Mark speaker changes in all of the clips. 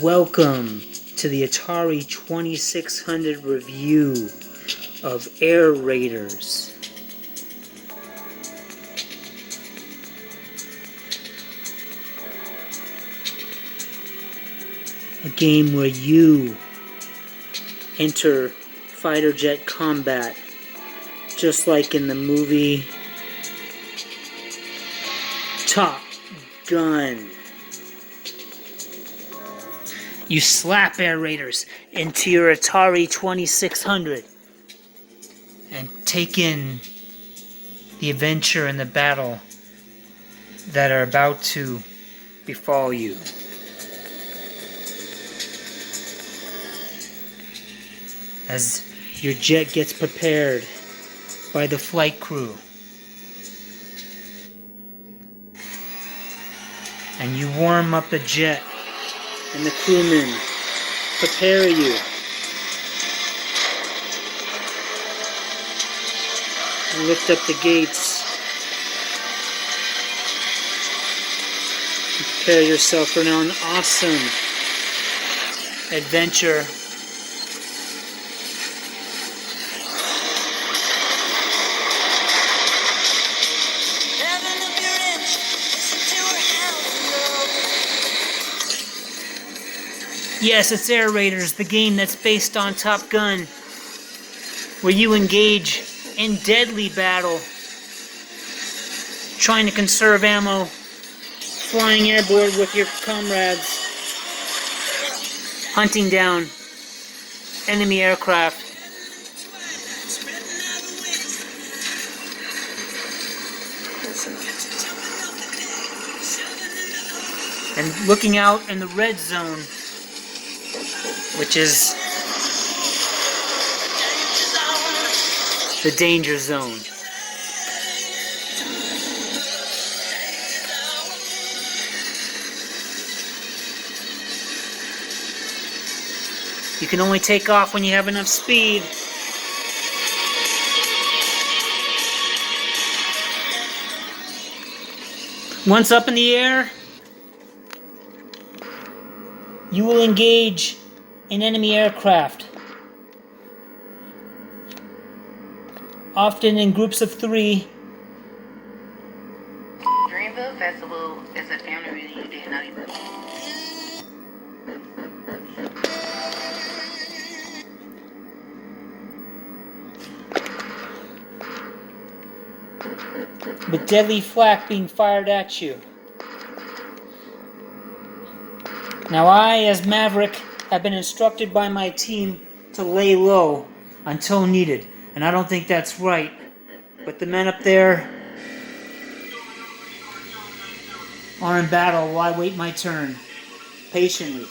Speaker 1: Welcome to the Atari 2600 review of Air Raiders. A game where you enter fighter jet combat, just like in the movie Top Gun. You slap Air Raiders into your Atari 2600 and take in the adventure and the battle that are about to befall you. As your jet gets prepared by the flight crew, and you warm up the jet, and the crewmen prepare you. And lift up the gates. And prepare yourself for now an awesome adventure. Yes, it's Air Raiders, the game that's based on Top Gun, where you engage in deadly battle, trying to conserve ammo, flying airborne with your comrades, hunting down enemy aircraft. And looking out in the red zone, which is the danger zone. You can only take off when you have enough speed. Once up in the air, you will engage in enemy aircraft, often in groups of 3.
Speaker 2: Dreamville Festival is a family reunion you did not even.
Speaker 1: With deadly flak being fired at you. Now I, as Maverick, have been instructed by my team to lay low until needed, and I don't think that's right. But the men up there are in battle while I wait my turn, patiently.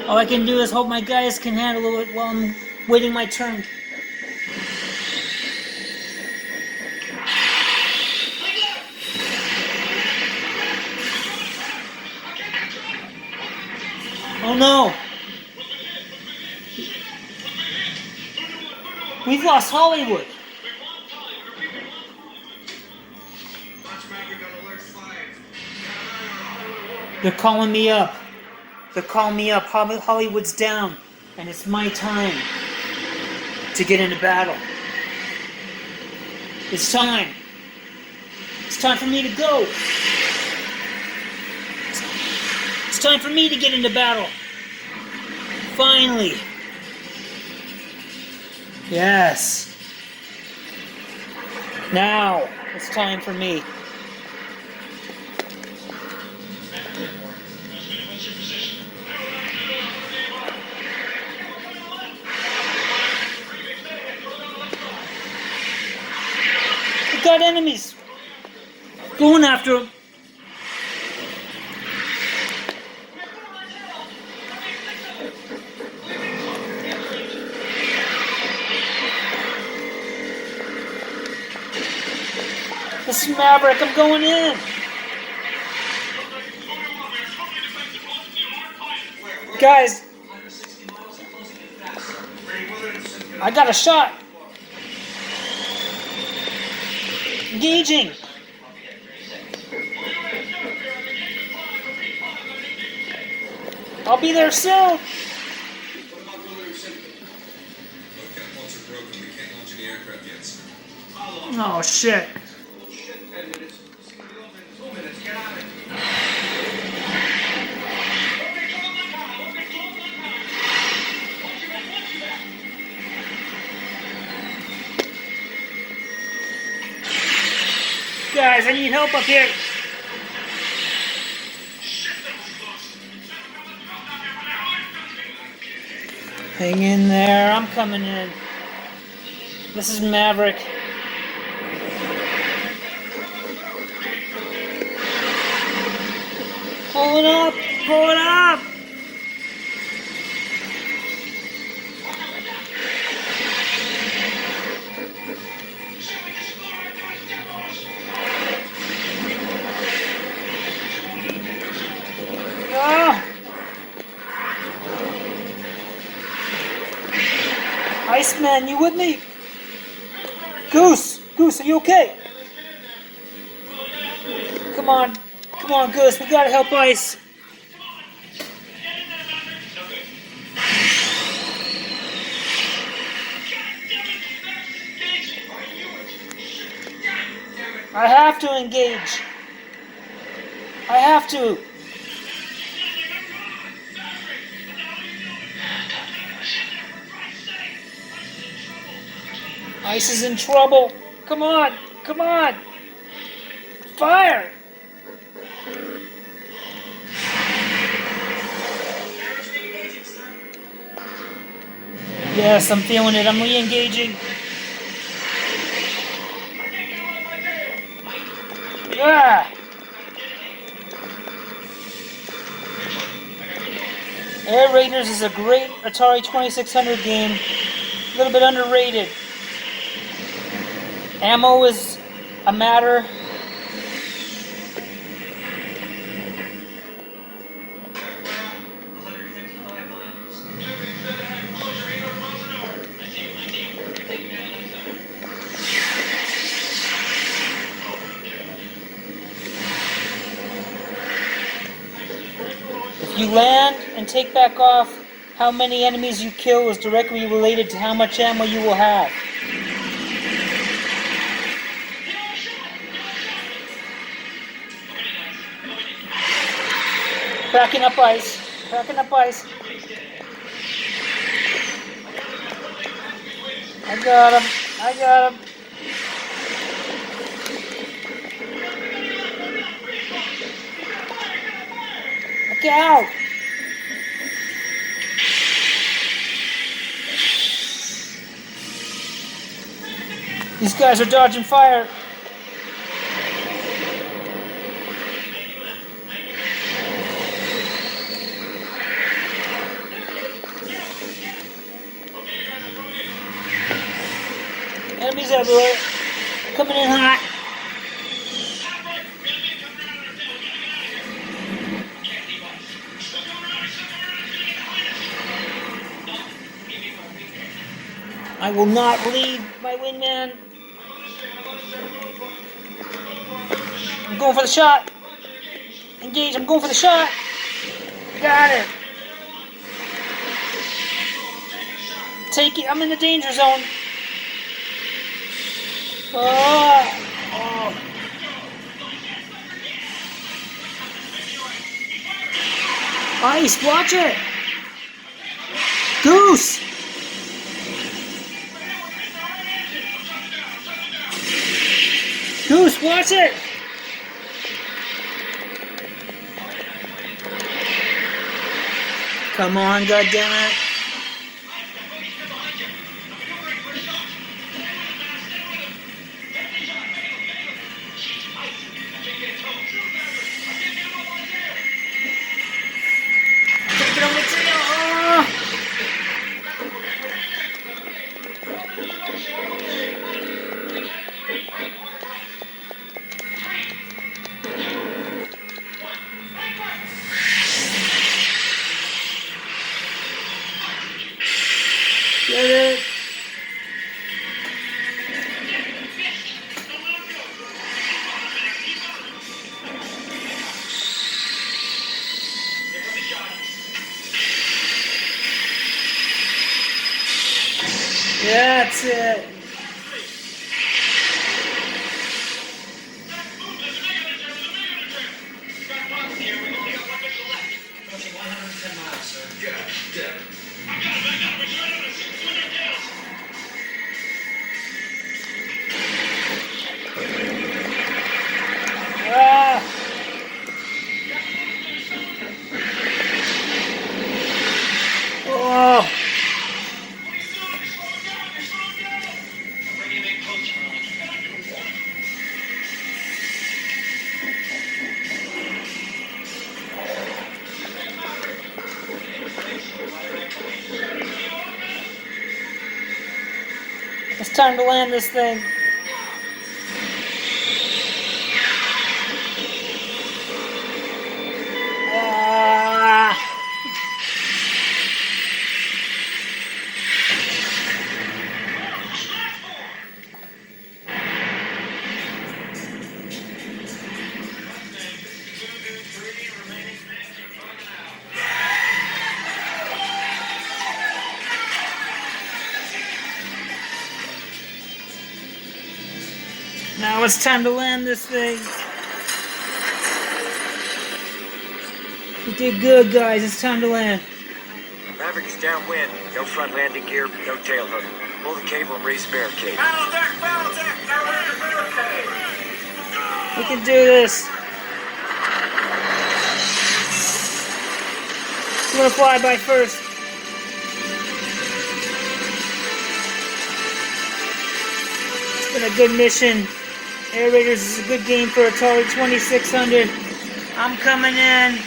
Speaker 1: All I can do is hope my guys can handle it while I'm waiting my turn. Oh no! We've lost Hollywood! They're calling me up. They're calling me up. Hollywood's down. And it's my time to get into battle. It's time. It's time for me to go. It's time for me to get into battle. Finally. Yes. Now it's time for me. We've got enemies going after him. Maverick. I'm going in. Guys, I got a shot. Engaging. I'll be there soon. Oh shit. Guys, I need help up here. Hang in there, I'm coming in. This is Maverick. Pull it up! Pull it up! Ah! Iceman, you with me? Goose! Goose, are you okay? Come on, Goose, we gotta help Ice. I have to engage. I have to. Ice is in trouble. Come on, come on. Fire. Yes, I'm feeling it. I'm re-engaging. Yeah. Air Raiders is a great Atari 2600 game. A little bit underrated. Ammo is a matter. If you land and take back off, how many enemies you kill is directly related to how much ammo you will have. Cracking up Ice. Cracking up Ice. I got him. I got him. Look out! These guys are dodging fire. Enemies everywhere. Coming in hot. I will not leave my wingman. I'm going for the shot. Engage, I'm going for the shot. Got it. Take it, I'm in the danger zone. Oh. Oh. Ice, watch it. Goose. Goose, watch it. Come on, goddammit. Take it on the tail. Oh. Get it? Yeah, that's it.
Speaker 3: Approaching 110 miles, sir. Yeah.
Speaker 1: Ah! Oh!
Speaker 3: Bring him in close, Ron.
Speaker 1: It's time to land this thing. Ah! Now it's time to land this thing. We did good, guys. It's time to land.
Speaker 4: Maverick is downwind. No front landing gear, no tail hook. Pull the cable and raise the barricade.
Speaker 3: Foul deck! Now we're in barricade!
Speaker 1: We can do this. I'm gonna fly by first. It's been a good mission. Air Raiders is a good game for Atari 2600. I'm coming in.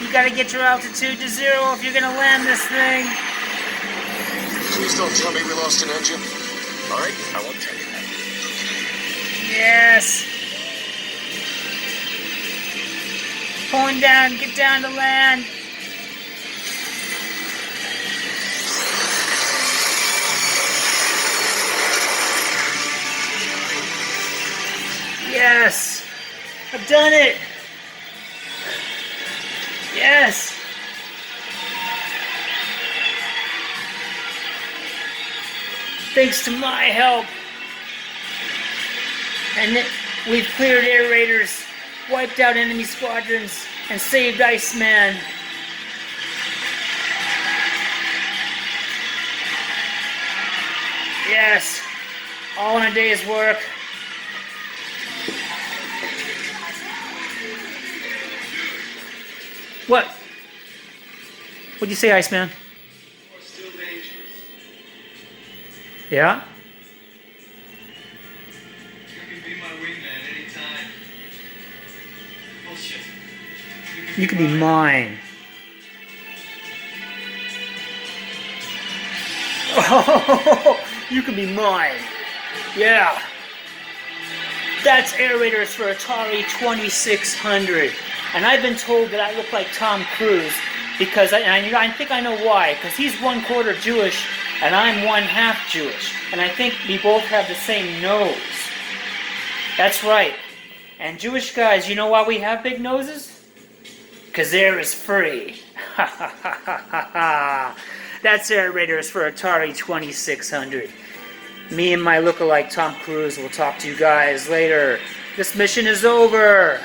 Speaker 1: You gotta get your altitude to 0 if you're gonna land this thing.
Speaker 4: Please don't tell me we lost an engine. All right, I won't tell you that.
Speaker 1: Yes. Pulling down, get down to land. Yes. I've done it. Yes. Thanks to my help. And we've cleared air raiders, wiped out enemy squadrons, and saved Iceman. Yes. All in a day's work. What? What'd you say, Iceman?
Speaker 3: Still dangerous.
Speaker 1: Yeah?
Speaker 3: You can be my wingman anytime. Bullshit.
Speaker 1: You can be mine. Oh, you can be mine. Yeah. That's Air Raiders for Atari 2600. And I've been told that I look like Tom Cruise because I think I know why. Because he's 1/4 Jewish and I'm 1/2 Jewish. And I think we both have the same nose. That's right. And Jewish guys, you know why we have big noses? Because air is free. Ha ha ha ha ha ha. That's Air Raiders for Atari 2600. Me and my lookalike Tom Cruise will talk to you guys later. This mission is over.